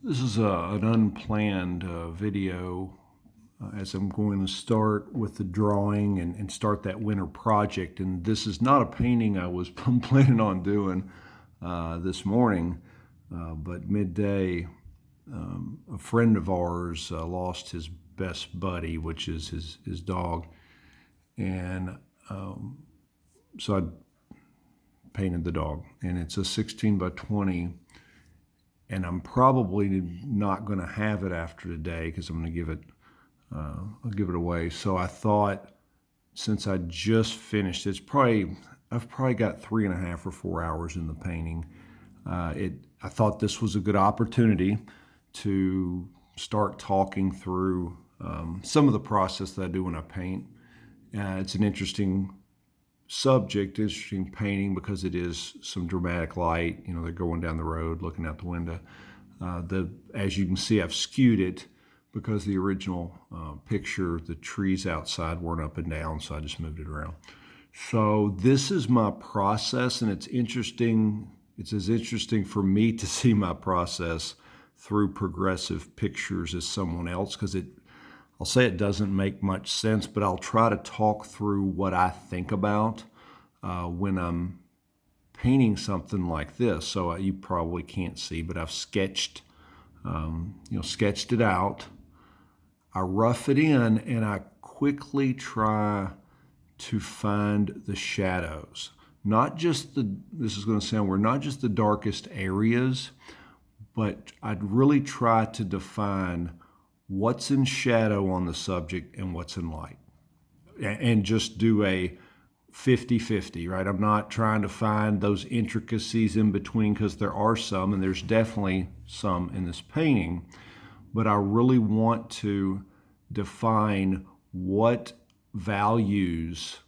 This is an unplanned video as I'm going to start with the drawing and start that winter project. And this is not a painting I was planning on doing this morning, but midday, a friend of ours lost his best buddy, which is his dog. And so I painted the dog, and it's a 16 by 20. And I'm probably not going to have it after today because I'm going to I'll give it away. So I thought, since I just finished, I've probably got 3.5 or 4 hours in the painting. I thought this was a good opportunity to start talking through some of the process that I do when I paint. It's an interesting subject, interesting painting, because it is some dramatic light. You know, they're going down the road, looking out the window. As you can see, I've skewed it because the original picture, the trees outside weren't up and down, so I just moved it around. So this is my process, and it's interesting. It's as interesting for me to see my process through progressive pictures as someone else, because I'll say it doesn't make much sense, but I'll try to talk through what I think about when I'm painting something like this. So you probably can't see, but I've sketched it out. I rough it in, and I quickly try to find the shadows. This is going to sound weird, not just the darkest areas, but I'd really try to define what's in shadow on the subject and what's in light, and just do a 50-50, right? I'm not trying to find those intricacies in between, because there are some, and there's definitely some in this painting, but I really want to define what values,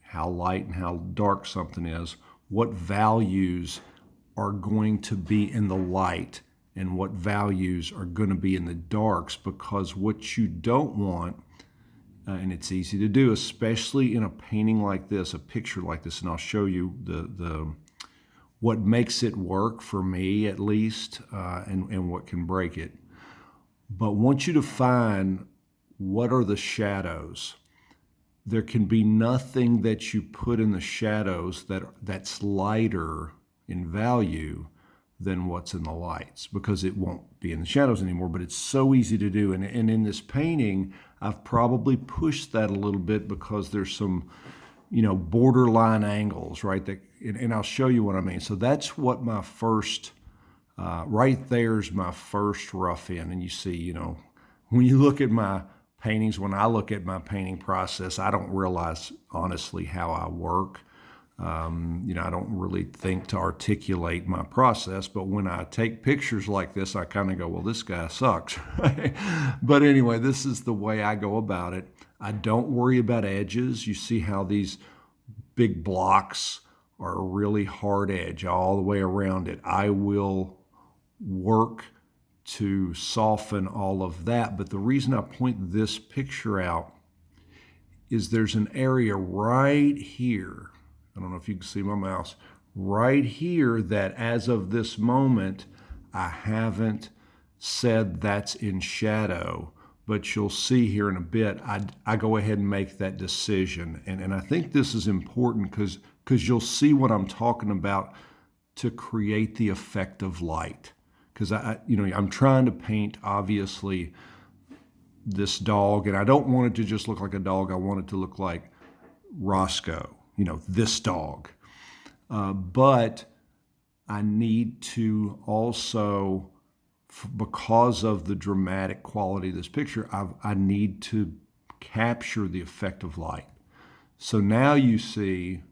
how light and how dark something is, what values are going to be in the light and what values are going to be in the darks. Because what you don't want, and it's easy to do, especially in a painting like this, a picture like this, and I'll show you what makes it work for me, at least, and what can break it. But want you to find what are the shadows. There can be nothing that you put in the shadows that's lighter in value than what's in the lights, because it won't be in the shadows anymore. But it's so easy to do. And in this painting, I've probably pushed that a little bit, because there's some, borderline angles, right? And I'll show you what I mean. So that's what my first, right there's my first rough in. And you see, when you look at my paintings, when I look at my painting process, I don't realize honestly how I work. I don't really think to articulate my process, but when I take pictures like this, I kind of go, well, this guy sucks. But anyway, this is the way I go about it. I don't worry about edges. You see how these big blocks are a really hard edge all the way around it. I will work to soften all of that. But the reason I point this picture out is there's an area right here. I don't know if you can see my mouse right here, that as of this moment, I haven't said that's in shadow, but you'll see here in a bit, I go ahead and make that decision. And I think this is important because you'll see what I'm talking about to create the effect of light. Because I'm trying to paint, obviously, this dog, and I don't want it to just look like a dog. I want it to look like Roscoe, this dog. But I need to also, because of the dramatic quality of this picture, I need to capture the effect of light. So now you see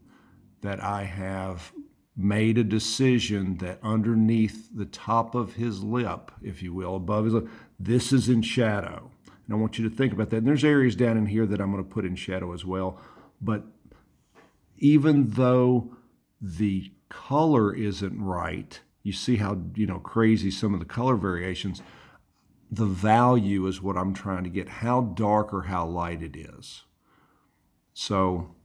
that I have made a decision that underneath the top of his lip, if you will, above his lip, this is in shadow. And I want you to think about that. And there's areas down in here that I'm going to put in shadow as well. But even though the color isn't right, you see how crazy some of the color variations, the value is what I'm trying to get, how dark or how light it is. So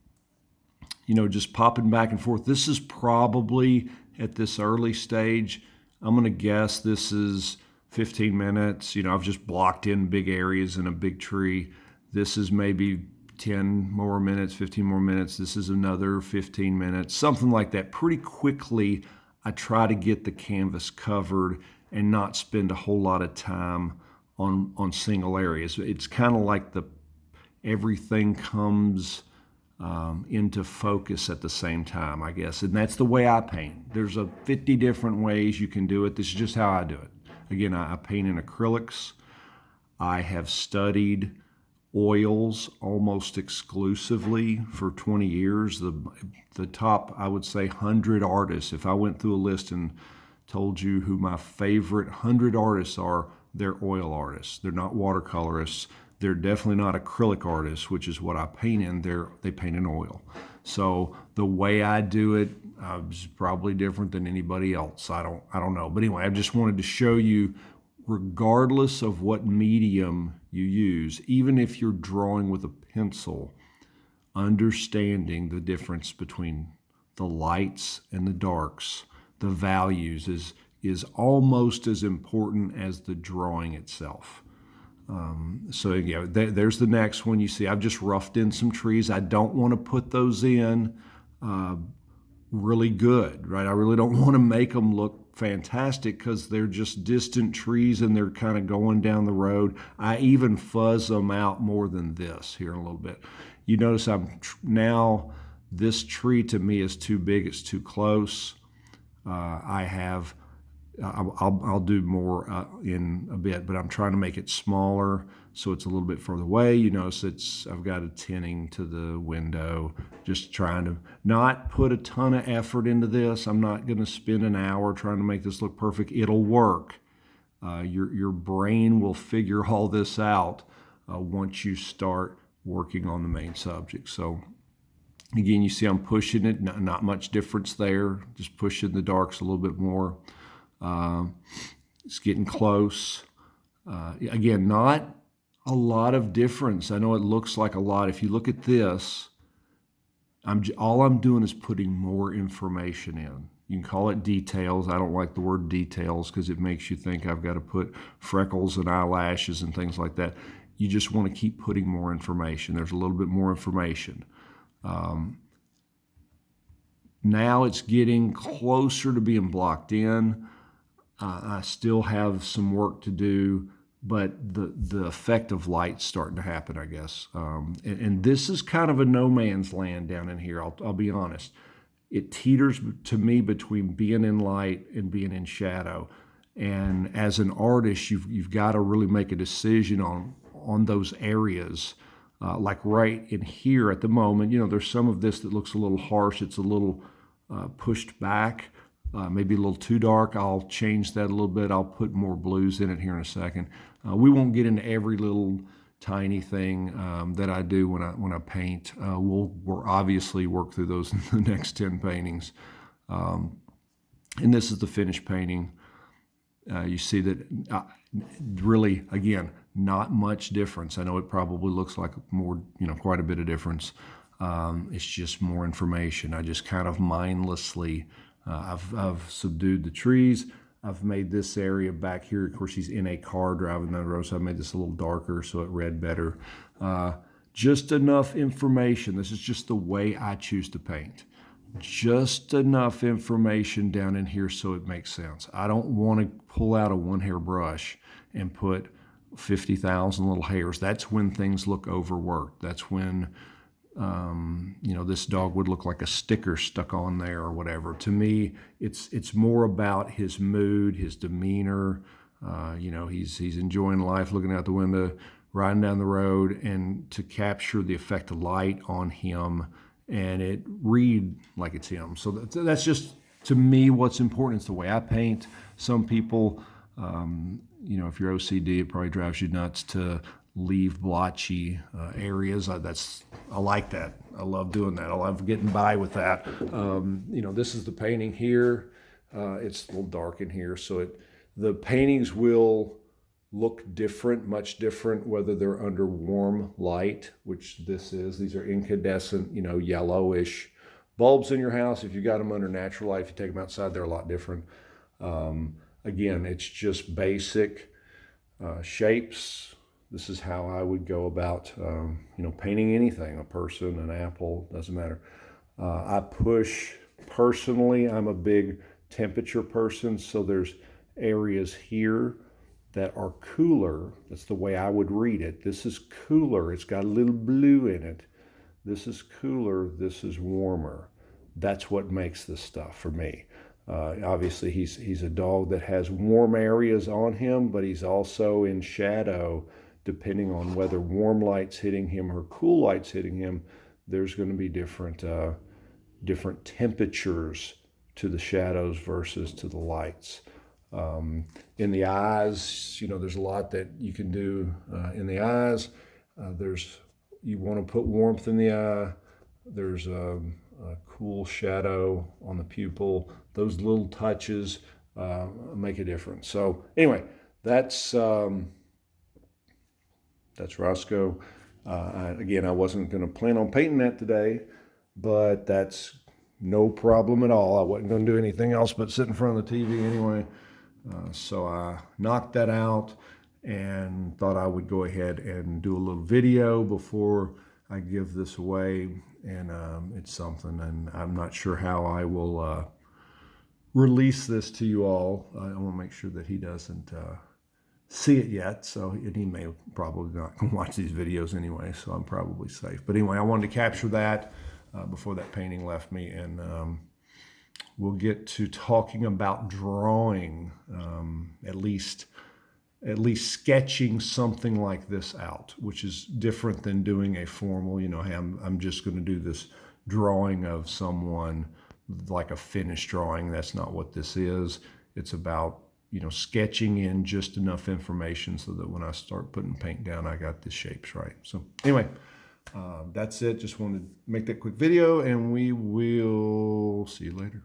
just popping back and forth. This is probably, at this early stage, I'm going to guess this is 15 minutes. You know, I've just blocked in big areas in a big tree. This is maybe 10 more minutes, 15 more minutes. This is another 15 minutes, something like that. Pretty quickly, I try to get the canvas covered and not spend a whole lot of time on single areas. It's kind of like everything comes into focus at the same time, I guess. And that's the way I paint. There's 50 different ways you can do it. This is just how I do it. Again, I paint in acrylics. I have studied oils almost exclusively for 20 years. The top, I would say, 100 artists, if I went through a list and told you who my favorite 100 artists are, they're oil artists. They're not watercolorists. They're definitely not acrylic artists, which is what I paint in. They paint in oil. So the way I do it is probably different than anybody else. I don't know. But anyway, I just wanted to show you, regardless of what medium you use, even if you're drawing with a pencil, understanding the difference between the lights and the darks, the values is almost as important as the drawing itself. So yeah, there's the next one. You see, I've just roughed in some trees. I don't want to put those in really good, right? I really don't want to make them look fantastic because they're just distant trees and they're kind of going down the road. I even fuzz them out more than this here in a little bit. You notice now this tree to me is too big, it's too close. I'll do more in a bit, but I'm trying to make it smaller so it's a little bit further away. You notice I've got a tinning to the window, just trying to not put a ton of effort into this. I'm not going to spend an hour trying to make this look perfect. It'll work. Your brain will figure all this out once you start working on the main subject. So again, you see I'm pushing it, not much difference there, just pushing the darks a little bit more. It's getting close. Again, not a lot of difference. I know it looks like a lot. If you look at this, all I'm doing is putting more information in. You can call it details. I don't like the word details because it makes you think I've got to put freckles and eyelashes and things like that. You just want to keep putting more information. There's a little bit more information. Now it's getting closer to being blocked in. I still have some work to do, but the effect of light's starting to happen, I guess. And this is kind of a no man's land down in here, I'll be honest. It teeters to me between being in light and being in shadow. And as an artist, you've got to really make a decision on those areas. Like right in here at the moment, there's some of this that looks a little harsh. It's a little pushed back. Maybe a little too dark. I'll change that a little bit. I'll put more blues in it here in a second. We won't get into every little tiny thing that I do when I paint. We'll obviously work through those in the next 10 paintings. And this is the finished painting. You see that really, again, not much difference. I know it probably looks like more, quite a bit of difference. It's just more information. I just kind of mindlessly I've subdued the trees. I've made this area back here. Of course, he's in a car driving down the road, so I made this a little darker so it read better. Just enough information. This is just the way I choose to paint. Just enough information down in here so it makes sense. I don't want to pull out a one-hair brush and put 50,000 little hairs. That's when things look overworked. That's when this dog would look like a sticker stuck on there or whatever. To me, it's more about his mood, his demeanor. He's enjoying life, looking out the window, riding down the road, and to capture the effect of light on him and it read like it's him. So that's just, to me, what's important. It's the way I paint. Some people, if you're OCD, it probably drives you nuts to leave blotchy areas. I like that. I love doing that. I love getting by with that. This is the painting here. It's a little dark in here, so the paintings will look different, much different, whether they're under warm light, which this is. These are incandescent, yellowish bulbs in your house. If you got them under natural light, if you take them outside, they're a lot different. Again, it's just basic shapes. This is how I would go about, painting anything, a person, an apple, doesn't matter. I push, personally, I'm a big temperature person, so there's areas here that are cooler. That's the way I would read it. This is cooler. It's got a little blue in it. This is cooler. This is warmer. That's what makes this stuff for me. Obviously, he's a dog that has warm areas on him, but he's also in shadow. Depending on whether warm light's hitting him or cool light's hitting him, there's going to be different temperatures to the shadows versus to the lights. In the eyes, there's a lot that you can do in the eyes. You want to put warmth in the eye. There's a cool shadow on the pupil. Those little touches make a difference. So anyway, that's Roscoe. Again, I wasn't going to plan on painting that today, but that's no problem at all. I wasn't going to do anything else but sit in front of the TV anyway. So I knocked that out and thought I would go ahead and do a little video before I give this away. And it's something, and I'm not sure how I will release this to you all. I want to make sure that he doesn't see it yet. So, and he may probably not watch these videos anyway, so I'm probably safe. But anyway, I wanted to capture that before that painting left me, and we'll get to talking about drawing, at least sketching something like this out, which is different than doing a formal, hey, I'm just going to do this drawing of someone, like a finished drawing. That's not what this is. It's about, sketching in just enough information so that when I start putting paint down, I got the shapes right. So anyway, that's it. Just wanted to make that quick video, and we will see you later.